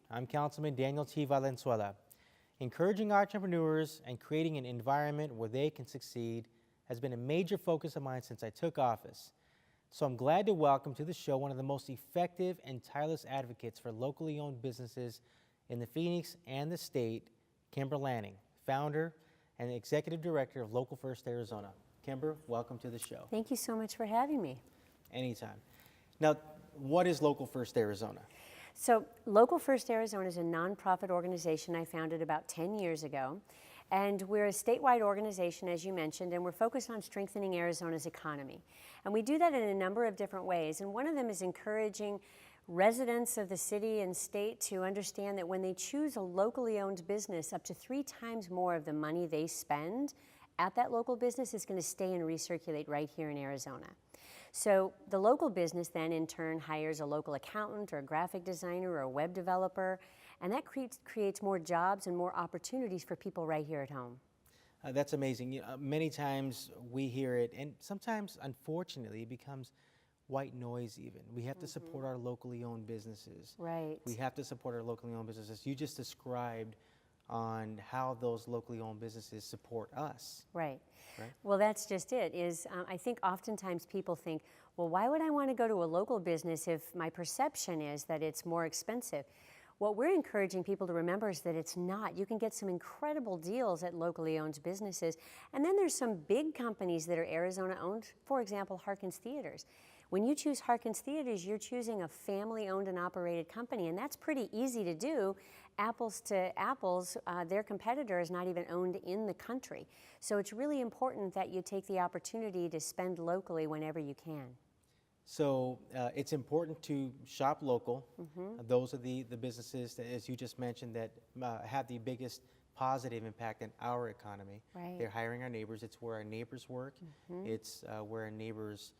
I'm Councilman Daniel T. Valenzuela. Encouraging entrepreneurs and creating an environment where they can succeed has been a major focus of mine since I took office. So I'm glad to welcome to the show one of the most effective and tireless advocates for locally owned businesses in the Phoenix and the state, Kimber Lanning, founder and executive director of Local First Arizona. Kimber, welcome to the show. Thank you so much for having me. Anytime. Now, what is Local First Arizona? So Local First Arizona is a nonprofit organization I founded about 10 years ago. And we're a statewide organization, as you mentioned, and we're focused on strengthening Arizona's economy. And we do that in a number of different ways. And one of them is encouraging residents of the city and state to understand that when they choose a locally owned business, up to 3 times more of the money they spend at that local business is going to stay and recirculate right here in Arizona. So the local business then in turn hires a local accountant or a graphic designer or a web developer, and that creates more jobs and more opportunities for people right here at home. That's amazing. You know, many times we hear it, and sometimes, unfortunately, it becomes white noise even. We have to support our locally owned businesses. Right. We have to support our locally owned businesses. You just described on how those locally owned businesses support us. Right. Right? Well, that's just it. I think oftentimes people think, well, why would I want to go to a local business if my perception is that it's more expensive? What we're encouraging people to remember is that it's not. You can get some incredible deals at locally owned businesses. And then there's some big companies that are Arizona owned, for example, Harkins Theaters. When you choose Harkins Theaters, you're choosing a family owned and operated company, and that's pretty easy to do. Apples to apples, their competitor is not even owned in the country. So it's really important that you take the opportunity to spend locally whenever you can. So it's important to shop local. Those are the businesses, that, as you just mentioned, that have the biggest positive impact in our economy. Right. They're hiring our neighbors. It's where our neighbors work. It's where our neighbors,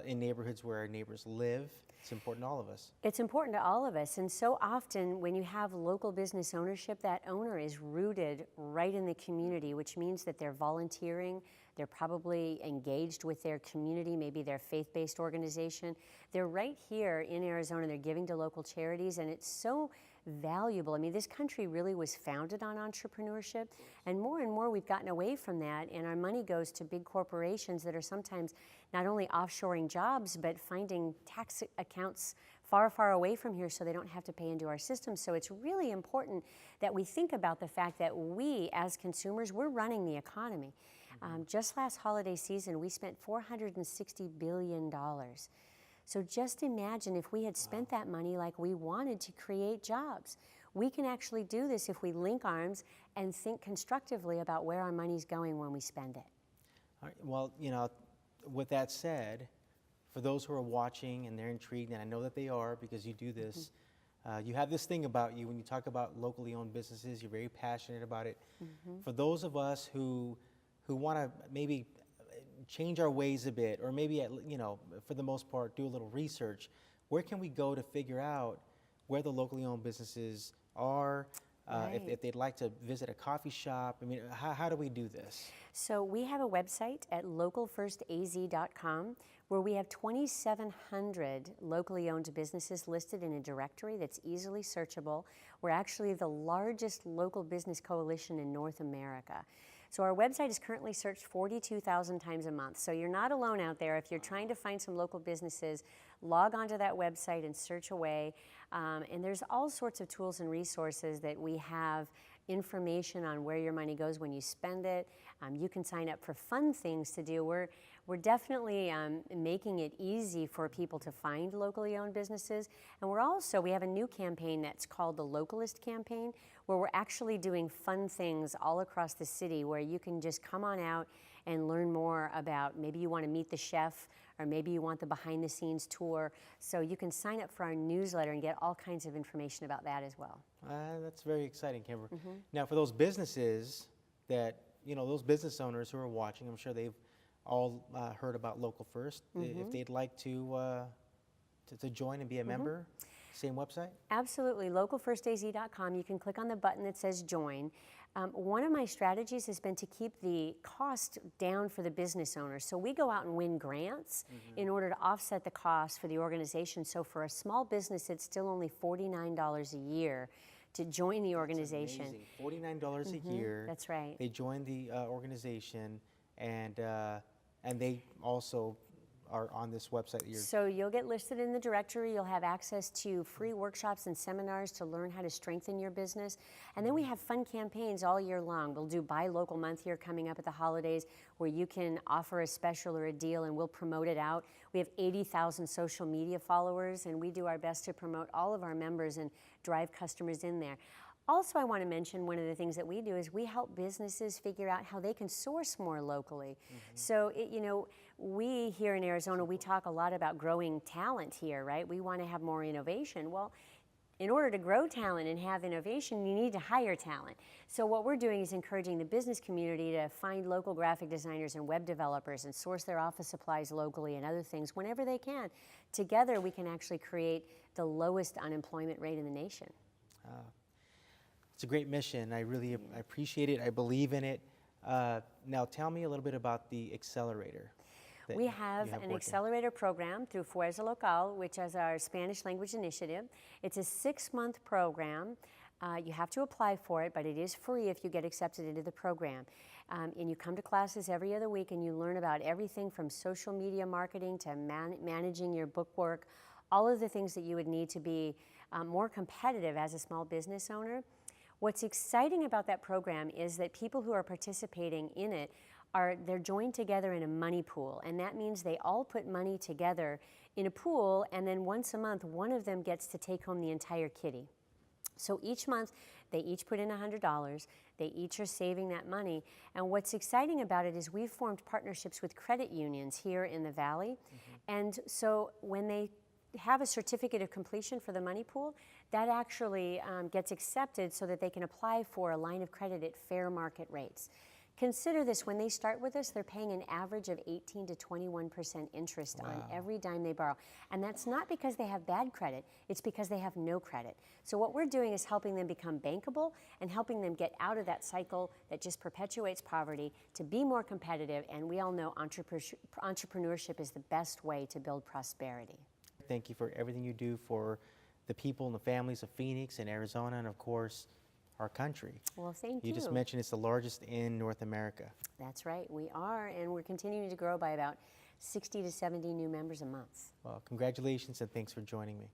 in neighborhoods where our neighbors live. It's important to all of us. It's important to all of us, and so often when you have local business ownership, that owner is rooted right in the community, which means that they're volunteering, they're probably engaged with their community, maybe their faith-based organization. They're right here in Arizona, they're giving to local charities, and it's so valuable. I mean, this country really was founded on entrepreneurship, and more we've gotten away from that, and our money goes to big corporations that are sometimes not only offshoring jobs, but finding tax accounts far, far away from here so they don't have to pay into our system. So it's really important that we think about the fact that we, as consumers, we're running the economy. Just last holiday season, we spent $460 billion. So just imagine if we had spent that money like we wanted to create jobs. We can actually do this if we link arms and think constructively about where our money's going when we spend it. All right, well, you know, with that said, for those who are watching and they're intrigued, and I know that they are because you do this, you have this thing about you when you talk about locally owned businesses, you're very passionate about it. For those of us who want to maybe change our ways a bit, or maybe, you know, for the most part, do a little research, where can we go to figure out where the locally owned businesses are? Right. If they'd like to visit a coffee shop, I mean, how do we do this? So we have a website at localfirstaz.com where we have 2,700 locally owned businesses listed in a directory that's easily searchable. We're actually the largest local business coalition in North America. So our website is currently searched 42,000 times a month. So you're not alone out there. If you're trying to find some local businesses, log onto that website and search away. And there's all sorts of tools and resources that we have, information on where your money goes when you spend it. You can sign up for fun things to do. We're definitely making it easy for people to find locally owned businesses. And we have a new campaign that's called the Localist Campaign, where we're actually doing fun things all across the city where you can just come on out and learn more about, maybe you want to meet the chef, or maybe you want the behind the scenes tour. So you can sign up for our newsletter and get all kinds of information about that as well. That's very exciting, Kimber. Now, for those businesses that, you know, those business owners who are watching, I'm sure they've all heard about Local First. If they'd like to join and be a member, Same website? Absolutely, localfirstaz.com. You can click on the button that says join. One of my strategies has been to keep the cost down for the business owners. So we go out and win grants in order to offset the cost for the organization. So for a small business, it's still only $49 a year to join the organization. That's amazing. $49 a year. That's right. They join the organization, and they also are on this website. So you'll get listed in the directory. You'll have access to free workshops and seminars to learn how to strengthen your business. And then we have fun campaigns all year long. We'll do Buy Local Month here coming up at the holidays, where you can offer a special or a deal and we'll promote it out. We have 80,000 social media followers, and we do our best to promote all of our members and drive customers in there. Also, I want to mention one of the things that we do is we help businesses figure out how they can source more locally. So, we here in Arizona, we talk a lot about growing talent here, right? We want to have more innovation. Well, in order to grow talent and have innovation, you need to hire talent. So what we're doing is encouraging the business community to find local graphic designers and web developers and source their office supplies locally and other things whenever they can. Together, we can actually create the lowest unemployment rate in the nation. It's a great mission. I really I appreciate it. I believe in it. Now, tell me a little bit about the accelerator. We have an accelerator program through Fuerza Local, which is our Spanish language initiative. It's a 6-month program. You have to apply for it, but it is free if you get accepted into the program. And you come to classes every other week and you learn about everything from social media marketing to managing your book work, all of the things that you would need to be more competitive as a small business owner. What's exciting about that program is that people who are participating in it they're joined together in a money pool, and that means they all put money together in a pool, and then once a month, one of them gets to take home the entire kitty. So each month, they each put in $100. They each are saving that money. And what's exciting about it is we've formed partnerships with credit unions here in the Valley. And so when they have a certificate of completion for the money pool, that actually gets accepted so that they can apply for a line of credit at fair market rates. Consider this, when they start with us, they're paying an average of 18 to 21% interest on every dime they borrow. And that's not because they have bad credit, it's because they have no credit. So what we're doing is helping them become bankable and helping them get out of that cycle that just perpetuates poverty to be more competitive. And we all know entrepreneurship is the best way to build prosperity. Thank you for everything you do for the people and the families of Phoenix and Arizona, and of course, our country. Well, thank you. You just mentioned it's the largest in North America. That's right, we are, and we're continuing to grow by about 60 to 70 new members a month. Well, congratulations and thanks for joining me.